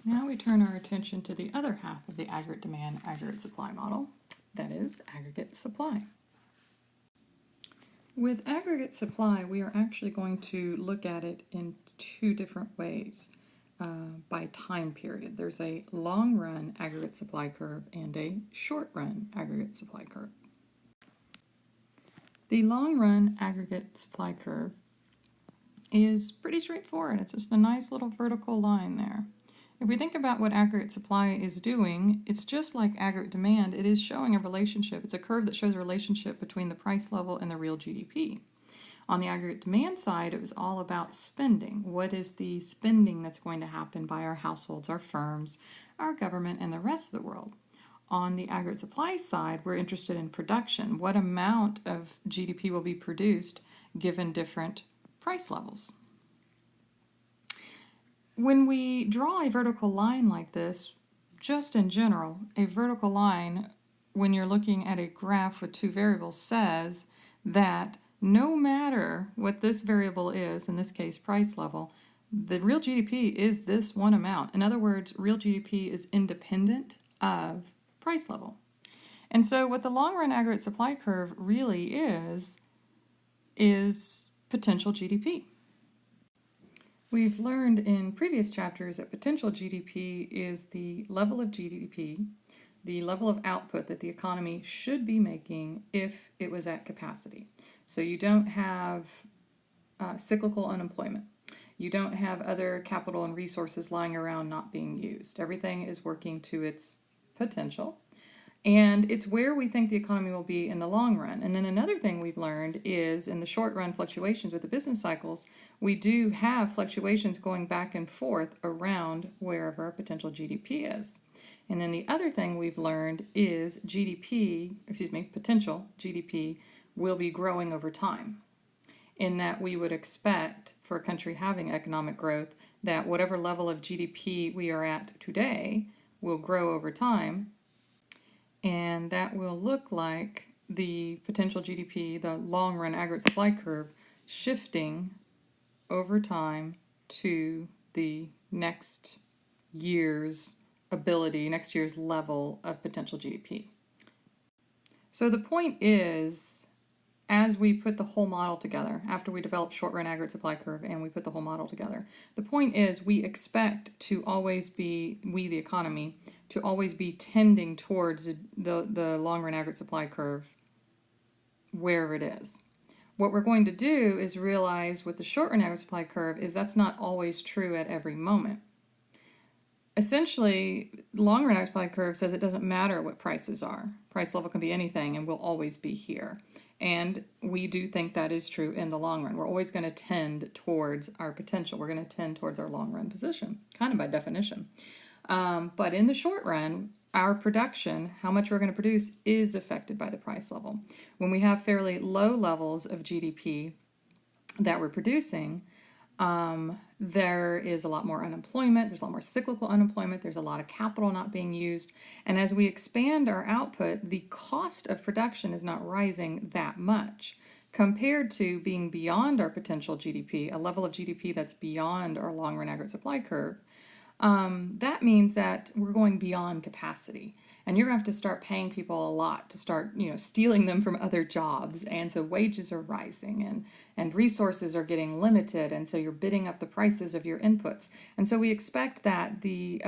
Now we turn our attention to the other half of the aggregate demand, aggregate supply model, that is aggregate supply. With aggregate supply, we are actually going to look at it in two different ways by time period. There's a long-run aggregate supply curve and a short-run aggregate supply curve. The long-run aggregate supply curve is pretty straightforward. It's just a nice little vertical line there. If we think about what aggregate supply is doing, it's just like aggregate demand. It is showing a relationship. It's a curve that shows a relationship between the price level and the real GDP. On the aggregate demand side, it was all about spending. What is the spending that's going to happen by our households, our firms, our government, and the rest of the world? On the aggregate supply side, we're interested in production. What amount of GDP will be produced given different price levels? When we draw a vertical line like this, just in general, a vertical line, when you're looking at a graph with two variables, says that no matter what this variable is, in this case price level, the real GDP is this one amount. In other words, real GDP is independent of price level. And so what the long-run aggregate supply curve really is potential GDP. We've learned in previous chapters that potential GDP is the level of GDP, the level of output that the economy should be making if it was at capacity. So you don't have cyclical unemployment. You don't have other capital and resources lying around not being used. Everything is working to its potential. And it's where we think the economy will be in the long run. And then another thing we've learned is in the short run fluctuations with the business cycles, we do have fluctuations going back and forth around wherever our potential GDP is. And then the other thing we've learned is potential GDP will be growing over time. In that we would expect for a country having economic growth that whatever level of GDP we are at today will grow over time. And that will look like the potential GDP, the long-run aggregate supply curve, shifting over time to the next year's ability, next year's level of potential GDP. So the point is, as we put the whole model together, after we develop short-run aggregate supply curve and we put the whole model together, the point is we expect to always be, the economy, to always be tending towards the long-run aggregate supply curve wherever it is. What we're going to do is realize with the short-run aggregate supply curve is that's not always true at every moment. Essentially, the long-run aggregate supply curve says it doesn't matter what prices are. Price level can be anything and we'll always be here. And we do think that is true in the long run. We're always going to tend towards our potential. We're going to tend towards our long-run position, kind of by definition. But in the short run, our production, how much we're going to produce, is affected by the price level. When we have fairly low levels of GDP that we're producing, there is a lot more unemployment, there's a lot more cyclical unemployment, there's a lot of capital not being used, and as we expand our output, the cost of production is not rising that much compared to being beyond our potential GDP, a level of GDP that's beyond our long-run aggregate supply curve. That means that we're going beyond capacity. And you're going to have to start paying people a lot to start, stealing them from other jobs. And so wages are rising and resources are getting limited. And so you're bidding up the prices of your inputs. And so we expect that the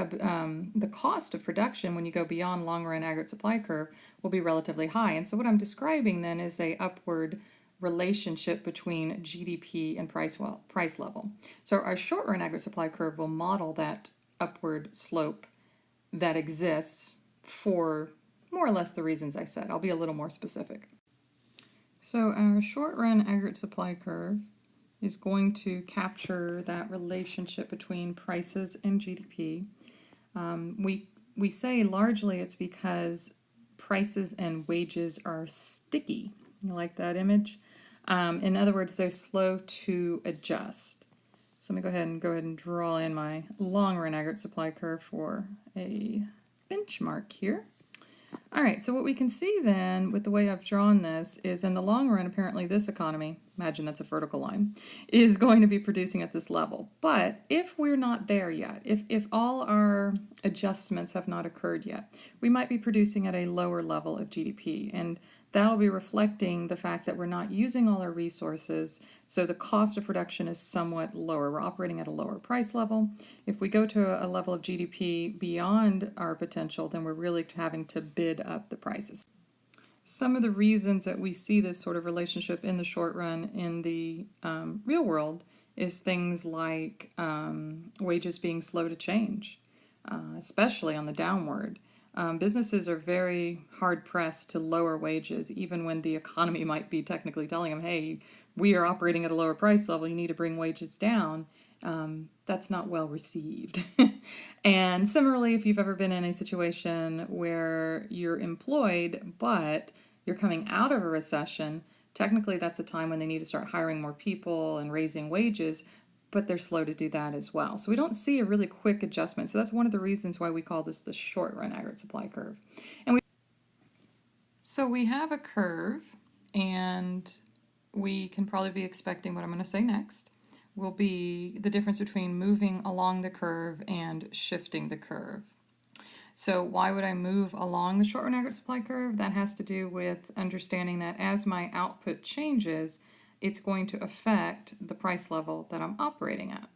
cost of production when you go beyond long-run aggregate supply curve will be relatively high. And so what I'm describing then is a upward relationship between GDP and price level. So our short-run aggregate supply curve will model that upward slope that exists for more or less the reasons I said. I'll be a little more specific. So our short-run aggregate supply curve is going to capture that relationship between prices and GDP. We say largely it's because prices and wages are sticky. You like that image? In other words, they're slow to adjust. So let me go ahead and draw in my long-run aggregate supply curve for a benchmark here. All right, so what we can see then with the way I've drawn this is in the long run, apparently this economy, imagine that's a vertical line, is going to be producing at this level. But if we're not there yet, if all our adjustments have not occurred yet, we might be producing at a lower level of GDP. And that'll be reflecting the fact that we're not using all our resources, so the cost of production is somewhat lower. We're operating at a lower price level. If we go to a level of GDP beyond our potential, then we're really having to bid up the prices. Some of the reasons that we see this sort of relationship in the short run in the real world is things like wages being slow to change, especially on the downward. Businesses are very hard pressed to lower wages, even when the economy might be technically telling them, hey, we are operating at a lower price level, you need to bring wages down. That's not well received. And similarly, if you've ever been in a situation where you're employed, but you're coming out of a recession, technically that's a time when they need to start hiring more people and raising wages, but they're slow to do that as well. So we don't see a really quick adjustment. So that's one of the reasons why we call this the short run aggregate supply curve. So we have a curve, and we can probably be expecting what I'm going to say next will be the difference between moving along the curve and shifting the curve. So why would I move along the short run aggregate supply curve? That has to do with understanding that as my output changes, it's going to affect the price level that I'm operating at.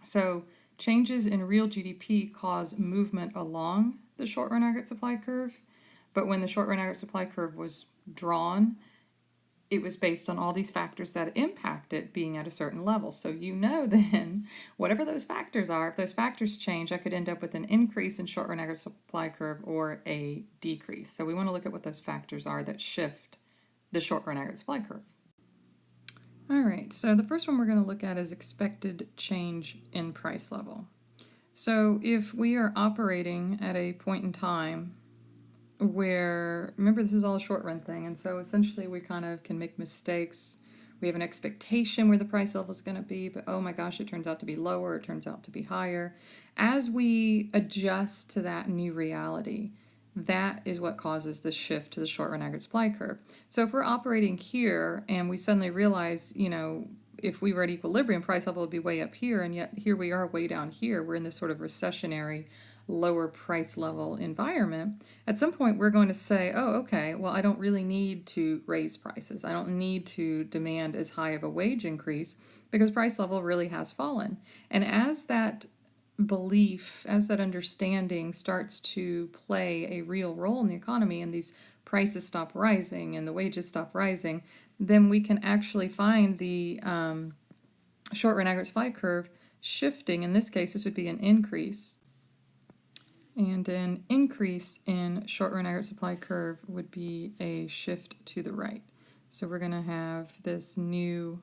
So changes in real GDP cause movement along the short run aggregate supply curve, but when the short run aggregate supply curve was drawn, it was based on all these factors that impact it being at a certain level. So you know then, whatever those factors are, if those factors change, I could end up with an increase in short run aggregate supply curve or a decrease. So we want to look at what those factors are that shift the short run aggregate supply curve. All right, so the first one we're going to look at is expected change in price level. So if we are operating at a point in time where, remember, this is all a short run thing, and so essentially we kind of can make mistakes. We have an expectation where the price level is going to be, but oh my gosh, it turns out to be lower, it turns out to be higher. As we adjust to that new reality, that is what causes the shift to the short run aggregate supply curve. So if we're operating here and we suddenly realize, if we were at equilibrium, price level would be way up here, and yet here we are way down here. We're in this sort of recessionary lower price level environment. At some point we're going to say, oh, okay, well, I don't really need to raise prices. I don't need to demand as high of a wage increase because price level really has fallen. And as that belief, as that understanding starts to play a real role in the economy and these prices stop rising and the wages stop rising, then we can actually find the short run aggregate supply curve shifting. In this case, this would be an increase. And an increase in short run aggregate supply curve would be a shift to the right. So we're going to have this new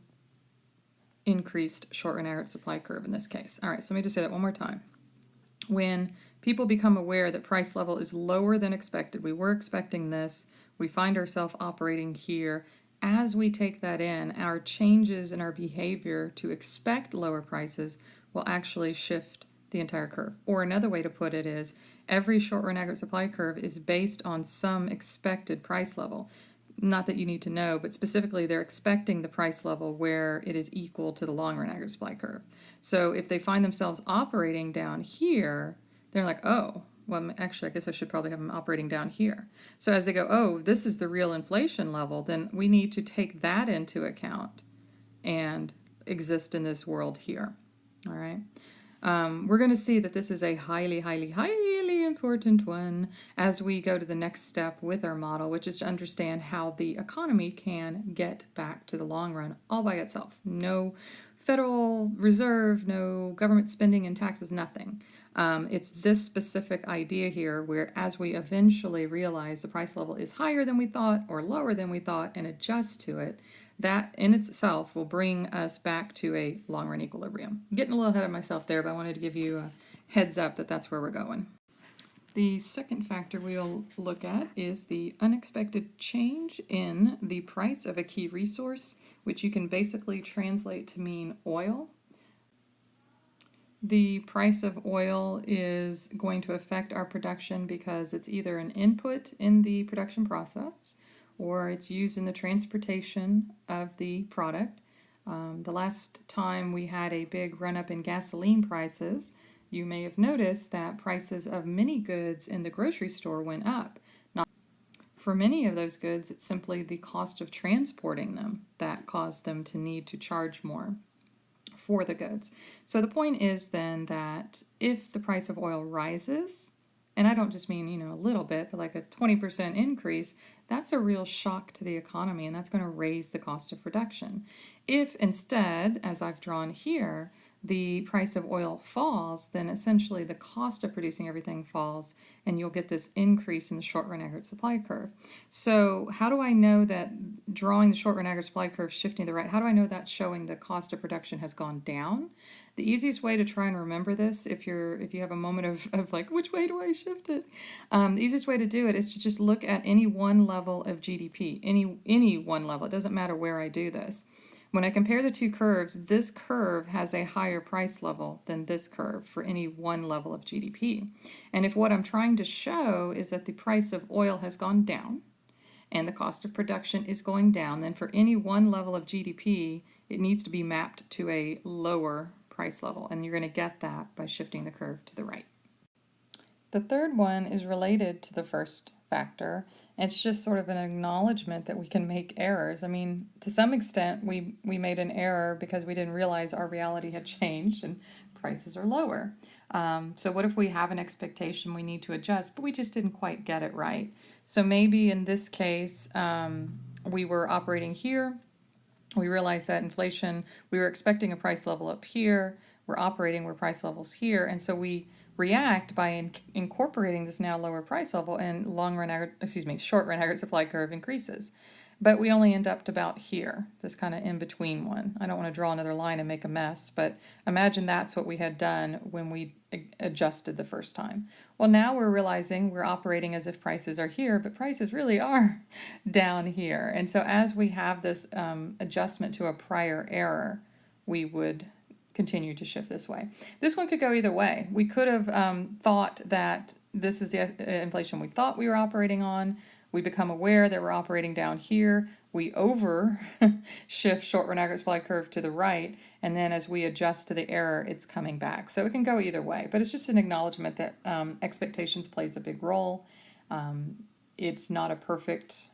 increased short run aggregate supply curve in this case. All right, so let me just say that one more time. When people become aware that price level is lower than expected, we were expecting this, we find ourselves operating here. As we take that in, our changes in our behavior to expect lower prices will actually shift the entire curve. Or another way to put it is every short run aggregate supply curve is based on some expected price level. Not that you need to know, but specifically they're expecting the price level where it is equal to the long run aggregate supply curve. So if they find themselves operating down here, they're like, oh, well, actually, I guess I should probably have them operating down here. So as they go, oh, this is the real inflation level, then we need to take that into account and exist in this world here. All right. We're going to see that this is a highly, highly, highly important one as we go to the next step with our model, which is to understand how the economy can get back to the long run all by itself. No Federal Reserve, no government spending and taxes, nothing. It's this specific idea here where as we eventually realize the price level is higher than we thought or lower than we thought and adjust to it, that in itself will bring us back to a long-run equilibrium. Getting a little ahead of myself there, but I wanted to give you a heads up that that's where we're going. The second factor we'll look at is the unexpected change in the price of a key resource, which you can basically translate to mean oil. The price of oil is going to affect our production because it's either an input in the production process or it's used in the transportation of the product. The last time we had a big run up in gasoline prices, you may have noticed that prices of many goods in the grocery store went up. For many of those goods, it's simply the cost of transporting them that caused them to need to charge more for the goods. So the point is then that if the price of oil rises, and I don't just mean, a little bit, but like a 20% increase, that's a real shock to the economy and that's going to raise the cost of production. If instead, as I've drawn here, the price of oil falls, then essentially the cost of producing everything falls and you'll get this increase in the short-run aggregate supply curve. So how do I know that drawing the short-run aggregate supply curve shifting to the right, how do I know that's showing the cost of production has gone down? The easiest way to try and remember this, if you have a moment of like, which way do I shift it? The easiest way to do it is to just look at any one level of GDP, any one level. It doesn't matter where I do this. When I compare the two curves, this curve has a higher price level than this curve for any one level of GDP. And if what I'm trying to show is that the price of oil has gone down and the cost of production is going down, then for any one level of GDP, it needs to be mapped to a lower price level. And you're going to get that by shifting the curve to the right. The third one is related to the first factor. It's just sort of an acknowledgement that we can make errors. I mean, to some extent, we made an error because we didn't realize our reality had changed and prices are lower. So what if we have an expectation we need to adjust, but we just didn't quite get it right? So maybe in this case, we were operating here. We realized that inflation, we were expecting a price level up here. We're operating where price levels here. And so we react by incorporating this now lower price level, and short-run aggregate supply curve increases. But we only end up to about here, this kind of in-between one. I don't want to draw another line and make a mess, but imagine that's what we had done when we adjusted the first time. Well, now we're realizing we're operating as if prices are here, but prices really are down here. And so as we have this adjustment to a prior error, we would continue to shift this way. This one could go either way. We could have thought that this is the inflation we thought we were operating on. We become aware that we're operating down here. We over shift short-run aggregate supply curve to the right, and then as we adjust to the error, it's coming back. So it can go either way, but it's just an acknowledgement that expectations plays a big role. It's not a perfect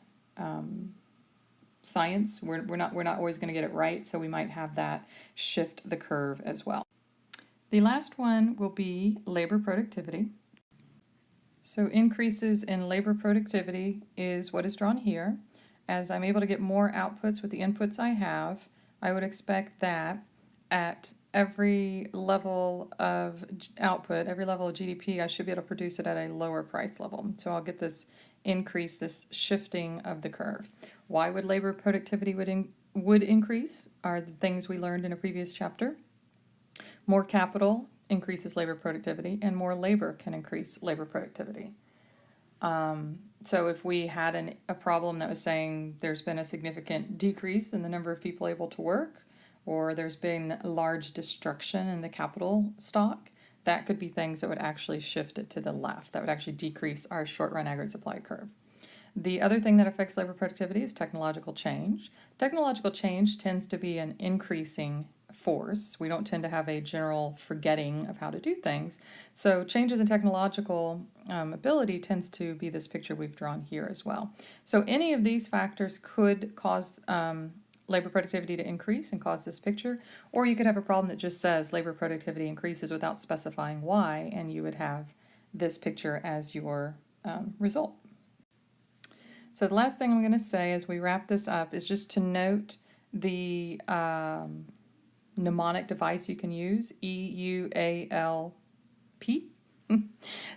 science. We're not always going to get it right, so we might have that shift the curve as well. The last one will be labor productivity. So increases in labor productivity is what is drawn here. As I'm able to get more outputs with the inputs I have, I would expect that at every level of output, every level of GDP, I should be able to produce it at a lower price level. So I'll get this increase, this shifting of the curve. Why would labor productivity would increase are the things we learned in a previous chapter. More capital increases labor productivity, and more labor can increase labor productivity. So if we had a problem that was saying there's been a significant decrease in the number of people able to work, or there's been large destruction in the capital stock, that could be things that would actually shift it to the left. That would actually decrease our short-run aggregate supply curve. The other thing that affects labor productivity is technological change. Technological change tends to be an increasing force. We don't tend to have a general forgetting of how to do things. So changes in technological ability tends to be this picture we've drawn here as well. So any of these factors could cause labor productivity to increase and cause this picture, or you could have a problem that just says labor productivity increases without specifying why, and you would have this picture as your result. So the last thing I'm going to say as we wrap this up is just to note the mnemonic device you can use, EUALP.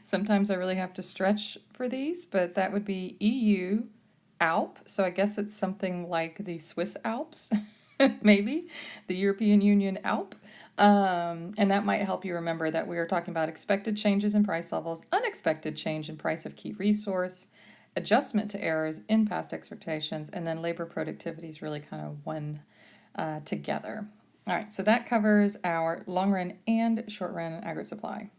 Sometimes I really have to stretch for these, but that would be EU Alp. So I guess it's something like the Swiss Alps, maybe, the European Union Alp. And that might help you remember that we are talking about expected changes in price levels, unexpected change in price of key resource, adjustment to errors in past expectations, and then labor productivity is really kind of one together. All right, so that covers our long run and short run aggregate supply.